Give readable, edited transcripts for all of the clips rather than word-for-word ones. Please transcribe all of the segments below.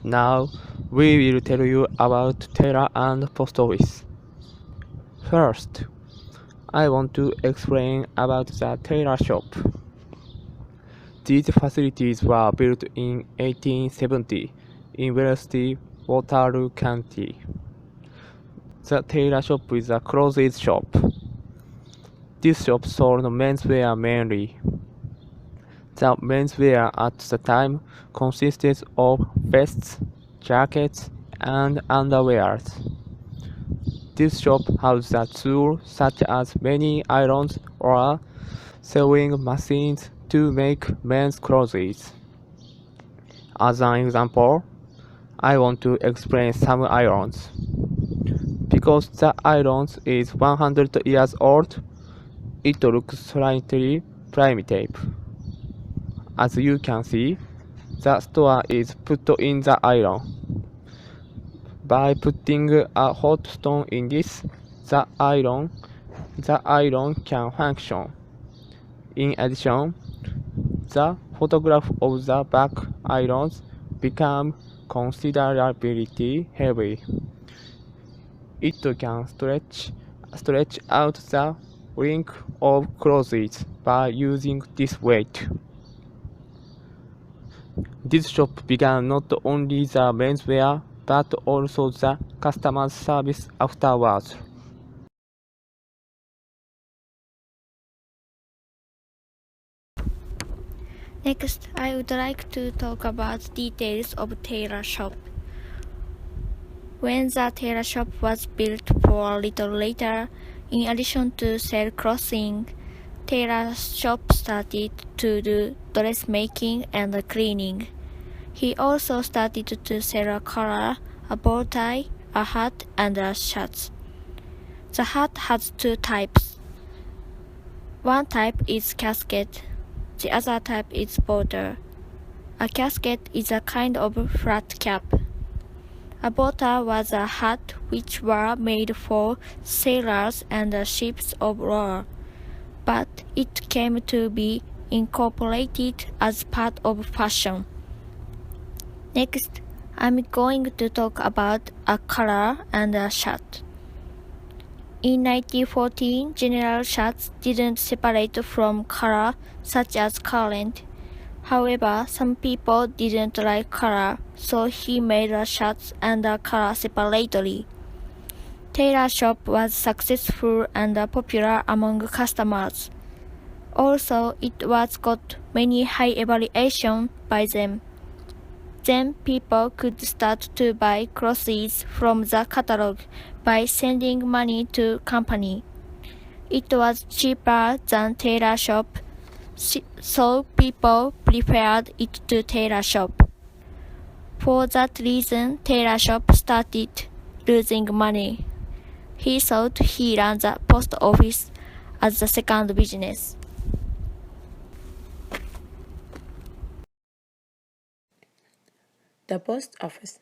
Now we will tell you about Tailor and Post Office. First, I want to explain about the Tailor shop. These facilities were built in 1870 in Wellesley, Waterloo County. The Tailor shop is a clothes shop. This shop sold menswear mainly. The menswear at the time consisted of vests, jackets, and underwears. This shop has a tool such as many irons or sewing machines to make men's clothes. As an example, I want to explain some irons. Because the iron is 100 years old, it looks slightly primitive. As you can see, the store is put in the iron. By putting a hot stone in this, the iron can function. In addition, the photograph of the back irons become considerably heavy. It can stretch out the length of clothes by using this weight. This shop began not only the menswear but also the customer service afterwards. Next, I would like to talk about details of Tailor shop. When the Tailor shop was built for a little later, in addition to sell clothing, Tailor shop started to do dressmaking and cleaning. He also started to sell a collar, a bow tie, a hat, and a shirt. The hat has two types. One type is casket, the other type is border. A casket is a kind of flat cap. A bow tie was a hat which were made for sailors and ships of war, but it came to be incorporated as part of fashion. Next, I'm going to talk about a collar and a shirt. In 1914, general shirts didn't separate from color such as current. However, some people didn't like color, so he made a shirt and a color separately. Tailor shop was successful and popular among customers. Also, it was got many high evaluation by them. Then people could start to buy clothes from the catalog by sending money to company. It was cheaper than tailor shop, so people preferred it to tailor shop. For that reason, tailor shop started losing money. He thought he ran the post office as the second business. The Post Office.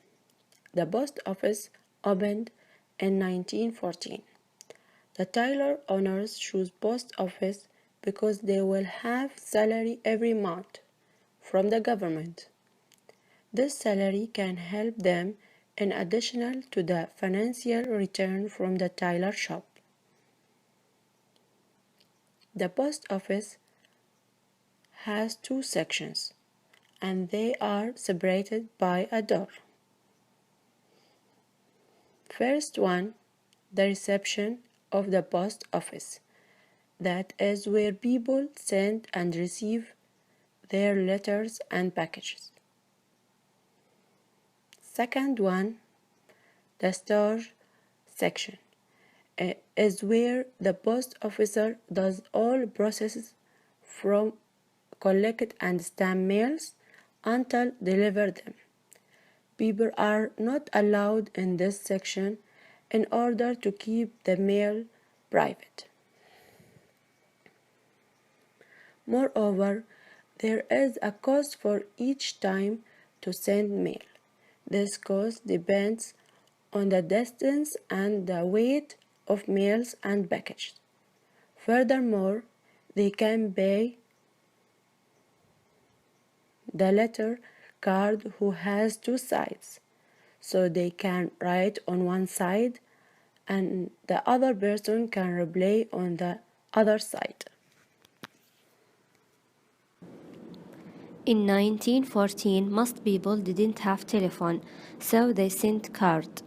The Post Office opened in 1914. The Tailor owners choose Post Office because they will have salary every month from the government. This salary can help them in addition to the financial return from the tailor shop. The Post Office has two sections, and they are separated by a door. First one, the reception of the post office. That is where people send and receive their letters and packages. Second one, the storage section, is where the post officer does all processes from collect and stamp mails until deliver them. People are not allowed in this section in order to keep the mail private. Moreover, there is a cost for each time to send mail. This cost depends on the distance and the weight of mails and packages. Furthermore, they can pay the letter card who has two sides, so they can write on one side and the other person can replay on the other side. In 1914, most people didn't have telephone, so they sent card.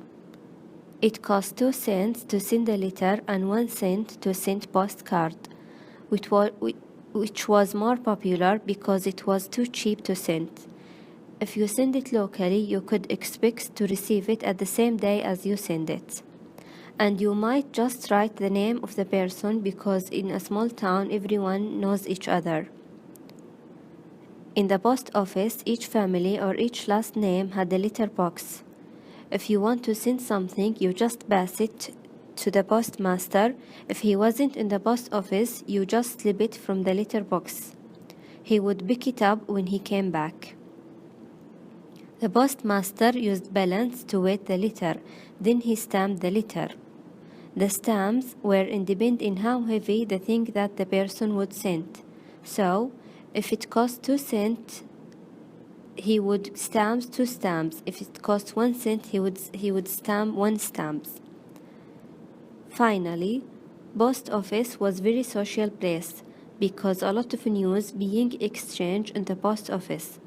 It cost 2 cents to send a letter and 1 cent to send postcard, which was more popular because it was too cheap to send. If you send it locally, you could expect to receive it at the same day as you send it. And you might just write the name of the person because in a small town everyone knows each other. In the post office, each family or each last name had a letter box. If you want to send something, you just pass it to the postmaster. If he wasn't in the post office, you just slip it from the letter box. He would pick it up when he came back. The postmaster used balance to weight the letter. Then he stamped the letter. The stamps were independent in how heavy the thing that the person would send. So, if it cost 2 cents, he would stamp 2 stamps. If it cost 1 cent, he would stamp 1 stamp. Finally, post office was very social place because a lot of news being exchanged in the post office.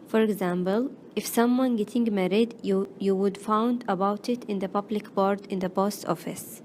For example, if someone getting married, you would find about it in the public board in the post office.